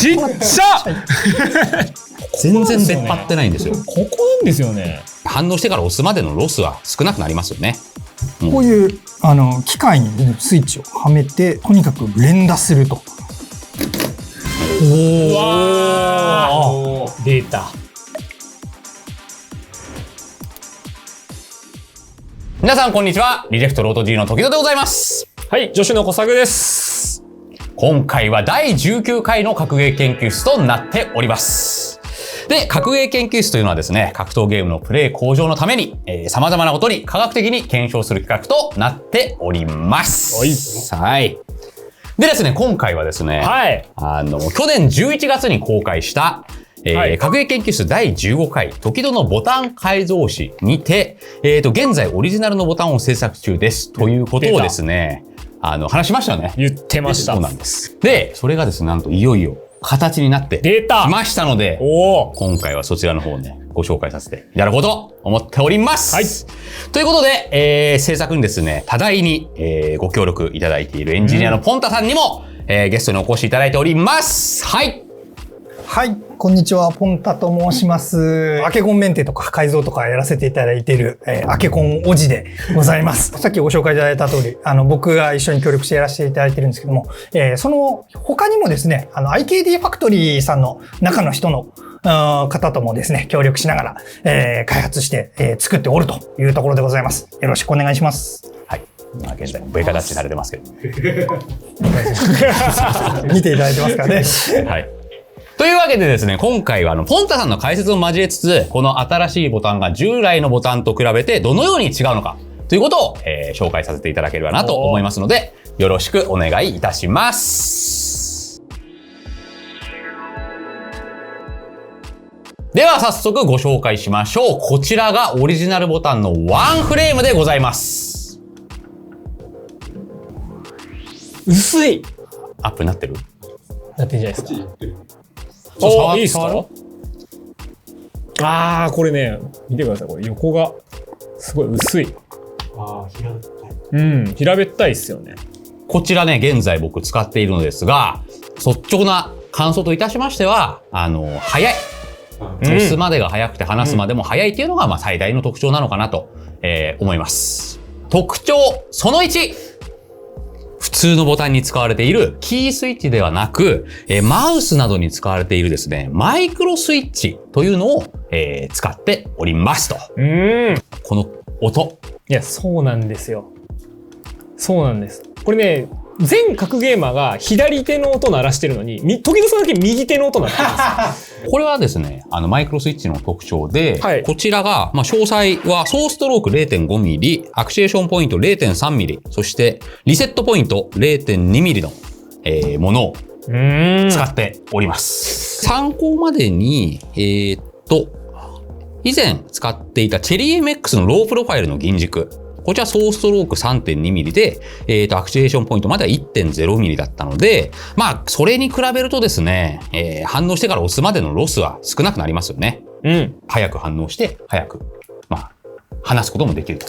ちっちゃ全然出っ張ってないんですよ。ここなんですよね。反応してから押すまでのロスは少なくなりますよね。こういう機械にスイッチをはめてとにかく連打すると。うわー出た。皆さんこんにちは。リレフトロート G の時戸でございます。はい、助手の小作です。今回は第19回の格ゲー研究室となっております。で、格ゲー研究室というのはですね、格闘ゲームのプレイ向上のために、様々なことに科学的に検証する企画となっております。はい。でですね、今回はですね、はい、去年11月に公開した、格ゲー研究室第15回時戸のボタン改造誌にて、現在オリジナルのボタンを制作中ですということをですね、話しましたよね。言ってました。そうなんです。で、それがですね、なんといよいよ形になってきましたので、今回はそちらの方をね、ご紹介させていただこうと思っております。はい。ということで、制作にですね、多大に、ご協力いただいているエンジニアのポンタさんにも、ゲストにお越しいただいております。はい。はい、こんにちは、ポンタと申します。アケコンメンテとか改造とかやらせていただいている、アケコンおじでございます。さっきご紹介いただいた通り、僕が一緒に協力してやらせていただいてるんですけども、その他にもですね、IKD ファクトリーさんの中の人の方ともですね、協力しながら、開発して、作っておるというところでございます。よろしくお願いします。はい。現在もベータ立ちされてますけど。見ていただいてますからね。はい。というわけでですね、今回はポンタさんの解説を交えつつ、この新しいボタンが従来のボタンと比べてどのように違うのかということを、紹介させていただければなと思いますので、よろしくお願いいたします。では早速ご紹介しましょう。こちらがオリジナルボタンのワンフレームでございます。薄い。アップになってる？なってんじゃないですか。いいっすか？これね、見てください。これ横がすごい薄い。平べったい。うん、平べったいっすよね。こちらね、現在僕使っているのですが、率直な感想といたしましては、早い。押すまでが早くて離すまでも早いっていうのが、最大の特徴なのかなと、思います。特徴その1。普通のボタンに使われているキースイッチではなく、マウスなどに使われているですね、マイクロスイッチというのを、使っておりますと。この音。いや、そうなんですよ。そうなんです。これね、全格ゲーマーが左手の音鳴らしてるのに、時々さんだけ右手の音鳴ってるんですこれはですね、マイクロスイッチの特徴で、はい、こちらが、詳細はソーストローク 0.5mm、アクチュエーションポイント 0.3mm、そしてリセットポイント 0.2mm の、ものを使っております。参考までに、以前使っていたチェリー MX のロープロファイルの銀軸。こちらソーストローク 3.2mm で、アクチュエーションポイントまでは 1.0mm だったので、それに比べるとですね、反応してから押すまでのロスは少なくなりますよね。早く反応して、早く、離すこともできると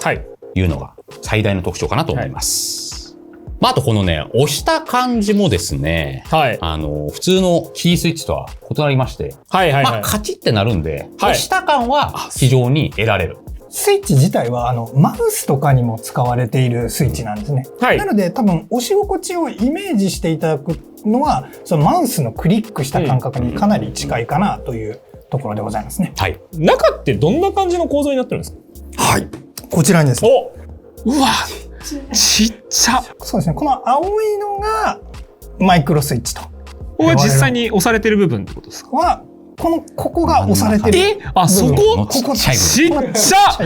いうのが最大の特徴かなと思います。あとこのね、押した感じもですね、普通のキースイッチとは異なりまして、カチッってなるんで、押した感は非常に得られる。スイッチ自体はマウスとかにも使われているスイッチなんですね。なので多分押し心地をイメージしていただくのは、そのマウスのクリックした感覚にかなり近いかなというところでございますね。はい。中ってどんな感じの構造になってるんですか？はい。こちらにですね。うわ、ちっちゃ。そうですね。この青いのがマイクロスイッチと。ここが実際に押されてる部分ってことですか？ここが押されてる。そこちっちゃい。ちっちゃ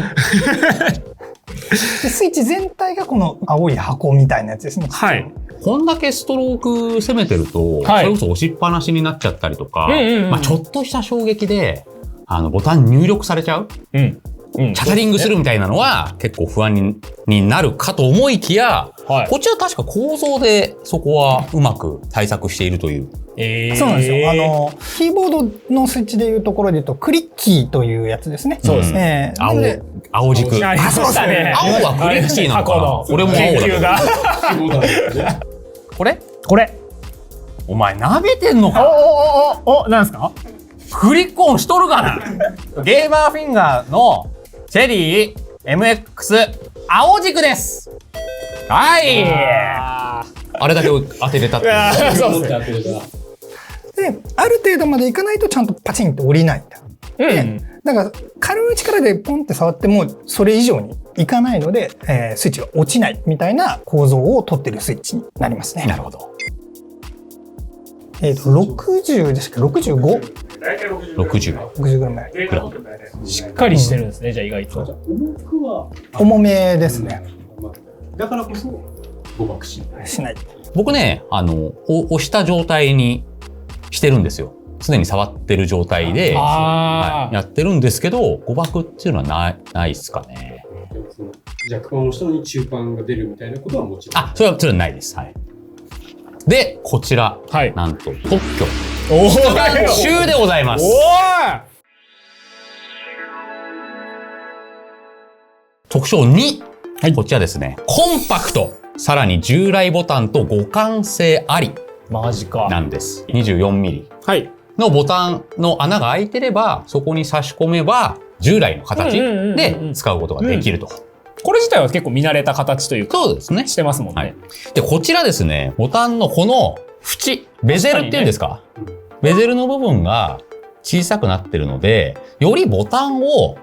でスイッチ全体がこの青い箱みたいなやつですね。はい。こんだけストローク攻めてると、それこそ押しっぱなしになっちゃったりとか、ちょっとした衝撃で、ボタン入力されちゃう。チャタリングするみたいなのは結構不安になるかと思いきや、こちら確か構造でそこはうまく対策しているという。そうなんですよ。キーボードのスイッチでいうところで言うとクリッキーというやつですね。そうですね。青軸。そうですね。青はクリッキーなのかな。これも青だ。これ？お前舐めてんのか。お、なんですか？クリックオンしとるかな。ゲーマーフィンガーのチェリー MX 青軸です。はい。あれだけ当てれたっていう。そうですね。で、ある程度までいかないとちゃんとパチンと降りないんだ。だから軽い力でポンって触ってもそれ以上にいかないので、スイッチが落ちないみたいな構造を取ってるスイッチになりますね。なるほど。60でしたっけ？65？大体60。60ぐらい。データだと大体しっかりしてるんですね、じゃあ意外と。重くは重めですね。だからこそ誤爆しない。僕ね、押した状態にしてるんですよ。常に触ってる状態で、はい、やってるんですけど、誤爆っていうのはないっすかね。弱パンをしたのに中パンが出るみたいなことはもちろん。それはないです。はい。で、こちら、はい、なんと特許お中でございます。特徴2、はい、こちらですね。コンパクト、さらに従来ボタンと互換性あり。マジか。なんです。24ミリ。はい。のボタンの穴が開いてれば、そこに差し込めば、従来の形で使うことができると。これ自体は結構見慣れた形というか、そうですね。してますもんね。はい、で、こちらですね、ボタンのこの縁、ベゼルっていうんですか、ベゼルの部分が小さくなってるので、よりボタンを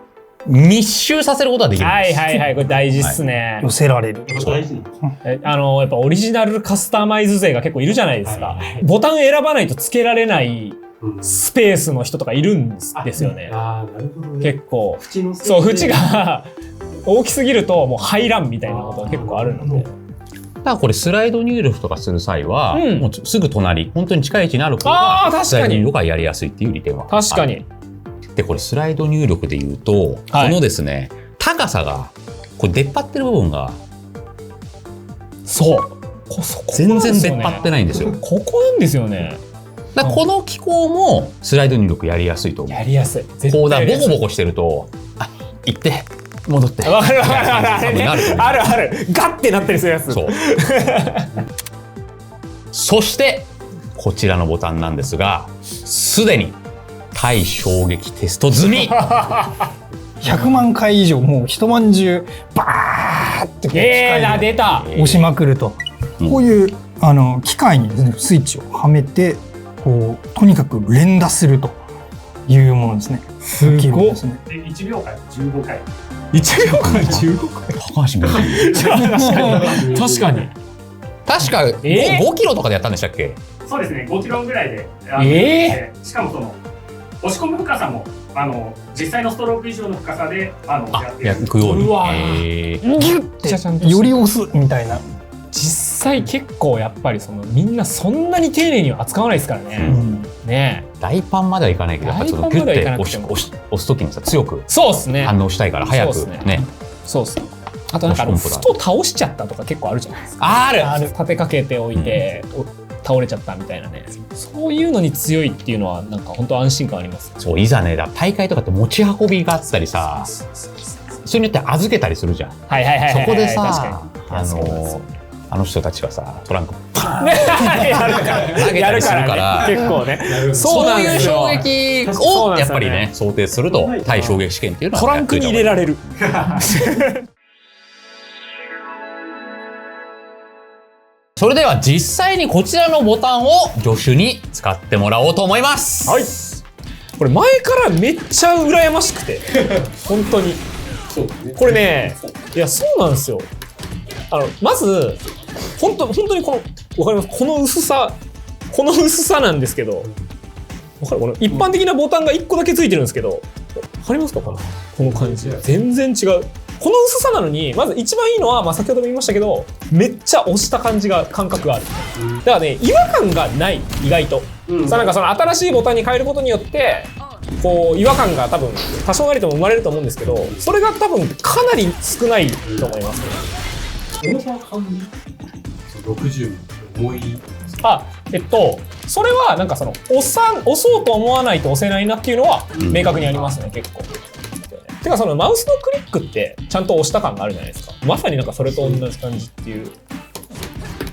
密集させることができるんです。はいはいはい、これ大事っすね。寄せられる。大事。やっぱオリジナルカスタマイズ勢が結構いるじゃないですか。ボタン選ばないと付けられないスペースの人とかいるんですよね。なるほどね。結構。そう、縁が大きすぎるともう入らんみたいなことが結構あるので。だからこれスライド入力とかする際は、もうすぐ隣、本当に近い位置にある方が、スライド入力がやりやすいっていう利点は。確かに。で、これスライド入力で言うと、このですね、高さが、これ出っ張ってる部分が、そう。全然出っ張ってないんですよ。ここなんですよね。だからこの機構もスライド入力やりやすいと思う。やりやすい。こうだ、ボコボコしてると、行って、戻って。わかるわかるわかる。あるある。ガッてなったりするやつ。そう。そして、こちらのボタンなんですが、すでに対衝撃テスト済み。100万回以上もう一晩中バーって出た押しまくると、こういう機械にですねスイッチをはめてこうとにかく連打するというものですね。すごいですね。1秒間15回。1秒間15回。高橋君。確かに。確か5キロとかでやったんでしたっけ？そうですね、5キロぐらいで。しかもその押し込む深さも実際のストローク以上の深さでやくように。うわギュッてより押すみたいな。実際結構やっぱりみんなそんなに丁寧には扱わないですからね。ねえ。大パンまではいかないけど、やっぱそのギュッて押すときにさ強く反応したいから早くね。そうですね。あとなんかふと倒しちゃったとか結構あるじゃないですか。ある。立てかけておいて倒れちゃったみたいなね。そういうのに強いっていうのはなんか本当安心感あります。そう、いざね、大会とかって持ち運びがあったりさ、それによって預けたりするじゃん。そこでさ、あの人たちがさ、トランクパーン投げたりするから結構ね。そういう衝撃をやっぱりね想定すると対衝撃試験っていうのはトランクに入れられる。それでは実際にこちらのボタンを助手に使ってもらおうと思います。はい。これ前からめっちゃ羨ましくて本当に。これね、いやそうなんですよ。まず本当にわかります。この薄さなんですけど、わかる？この一般的なボタンが1個だけついてるんですけど、わかりますか？この感じ。全然違う。この薄さなのに、まず一番いいのは、先ほども言いましたけど、めっちゃ押した感覚がある。だからね、違和感がない、意外と。なんか新しいボタンに変えることによって、こう違和感が多分多少なりとも生まれると思うんですけど、それが多分かなり少ないと思いますね。重さは変わんない？60重い。それはなんか押そうと思わないと押せないなっていうのは明確にありますね、結構。てかマウスのクリックってちゃんと押した感があるじゃないですか。まさになんかそれと同じ感じっていう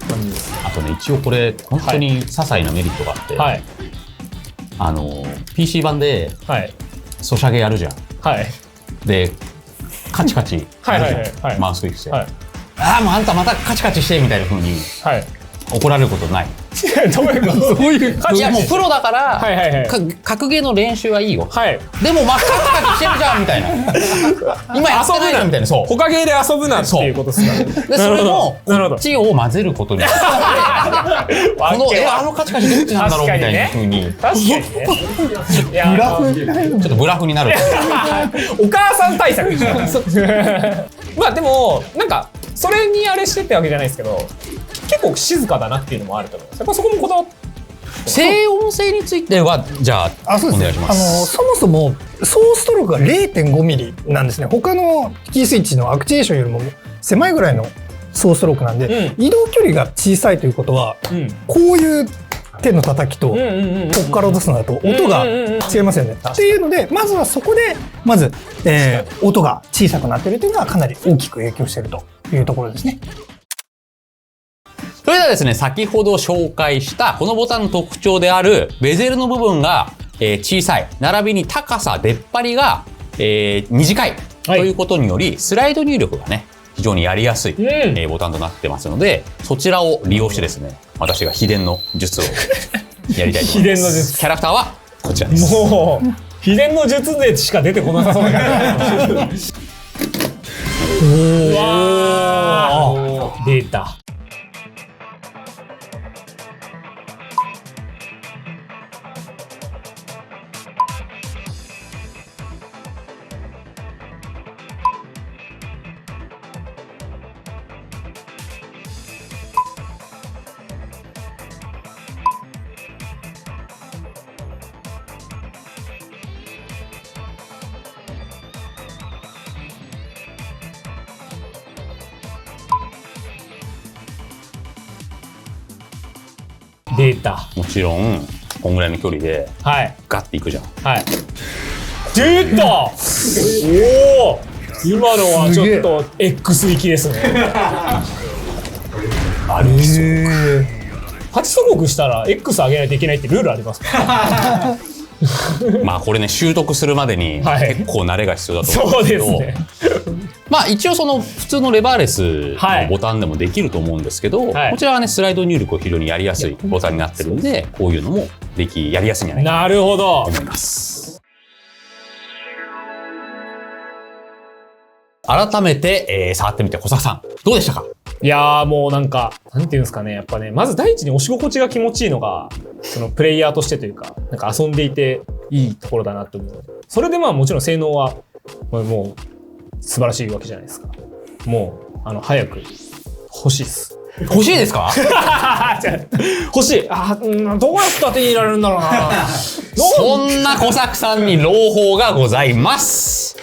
感じです。あとね、一応これ、本当に些細なメリットがあって、はい。PC 版で、はい。ソシャゲやるじゃん。はい。で、カチカチやるじゃん。はいはいはいはいマウスクリックして。はい。ああ、もうあんたまたカチカチして、みたいな風にはい。怒られることない。どういうことどういういや、もうプロだから、はいはいはい。格ゲーの練習はいいよ。はい。でも、まあ、カチカチしてるじゃん、みたいな。今やってないじゃん、みたいな。そう。ほかげで遊ぶなっていうことですか。で、それも、なるほどこっちを混ぜることによって、この、あのカチカチどっちなんだろう、みたいな風に、確かにね。いやグラフになるちょっとブラフになる。お母さん対策でしょ。まあでもなんかそれにあれしてってわけじゃないですけど、結構静かだなっていうのもあると思います。やっぱそこもこだわって静音性については、じゃあ、そうですね。お願いします。そもそもソーストロークが 0.5 ミリなんですね。他のキースイッチのアクチュエーションよりも狭いぐらいのソーストロークなんで、移動距離が小さいということは、こういう手の叩きとこっから落とすのだと音が違いますよね。っていうので、まずはそこでまず、音が小さくなっているというのはかなり大きく影響しているというところですね。それではですね、先ほど紹介したこのボタンの特徴であるベゼルの部分が小さい、並びに高さ、出っ張りが短いということにより、スライド入力がね、非常にやりやすいボタンとなってますので、そちらを利用してですね、私が秘伝の術をやりたいと思います。秘伝の術。キャラクターはこちらです。もう秘伝の術でしか出てこなさそうな感じ。うわー、出た。出た。もちろん、こんぐらいの距離ではいガッていくじゃん。はい。出た。おお。今のはちょっと X 行きですね。ある8速国したら X 上げないといけないってルールありますか？まあこれね、習得するまでにはい結構慣れが必要だと思うんそうですけど、ですね。まあ一応その普通のレバーレスのボタンでもできると思うんですけど、はいこちらはね、スライド入力を非常にやりやすいボタンになってるんで、こういうのもやりやすいんじゃないかなるほどと。思います。改めて、触ってみて小坂さんどうでしたか？いやーもうなんかなんていうんですかね、やっぱね、まず第一に押し心地が気持ちいいのがそのプレイヤーとしてというか、なんか遊んでいていいところだなと思う。それでまあもちろん性能はもう素晴らしいわけじゃないですか。もう早く欲しいです。欲しいですか？欲しい。どうやったら手に入れられるんだろうな。そんな小作さんに朗報がございます。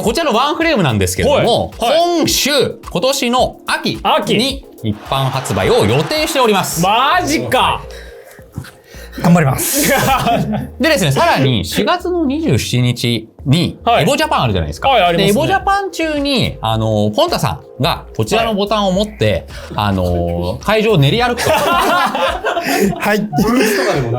こちらのワンフレームなんですけれども、はい今年の秋に一般発売を予定しております。マジか。頑張ります。でですね、さらに4月の27日にはいエボジャパンあるじゃないですか。はいありますねでエボジャパン中にポンタさんがこちらのボタンを持って、会場を練り歩くと。はい。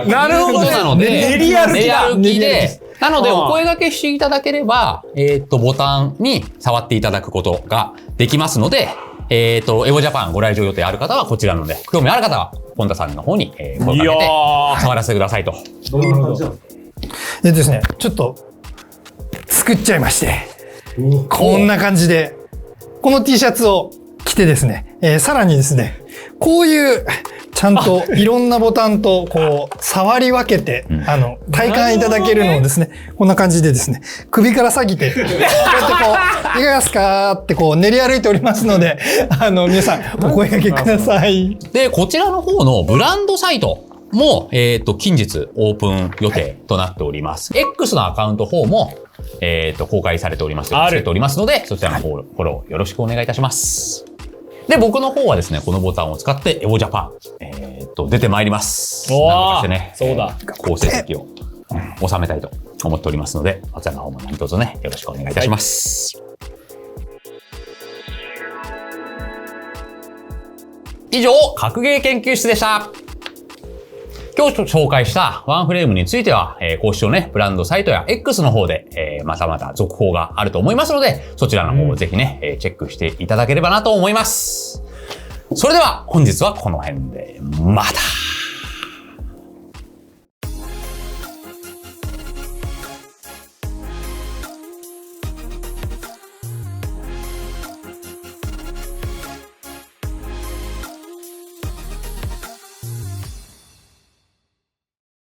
なるほどね。なので、練り歩きだ。練り歩きで、なのでああお声掛けしていただければ、ボタンに触っていただくことができますので、エボジャパンご来場予定ある方はこちらので、興味ある方は、ポンタさんの方に、声をかけていやー触らせてくださいと。でですね、ちょっと作っちゃいまして、こんな感じで、この T シャツを着てですね、さらにですね、こういう、ちゃんといろんなボタンとこう触り分けて、体感いただけるのをですね、こんな感じでですね、首から下げて、こうやってこう、いかがですかってこう練り歩いておりますので、皆さんお声掛けください。で、こちらの方のブランドサイトも、近日オープン予定となっております。X のアカウント方も、公開されております。されておりますので、そちらのフォローよろしくお願いいたします。で、僕の方はですね、このボタンを使ってエボジャパン、出てまいります。おーなんとかしてね、そうだ好成績を収めたいと思っておりますので、こちらの方も何卒ね、よろしくお願いいたします。以上、格ゲー研究室でした。今日紹介したワンフレームについては、公式のね、ブランドサイトや X の方で、またまた続報があると思いますので、そちらの方をぜひね、チェックしていただければなと思います。それでは本日はこの辺で、また。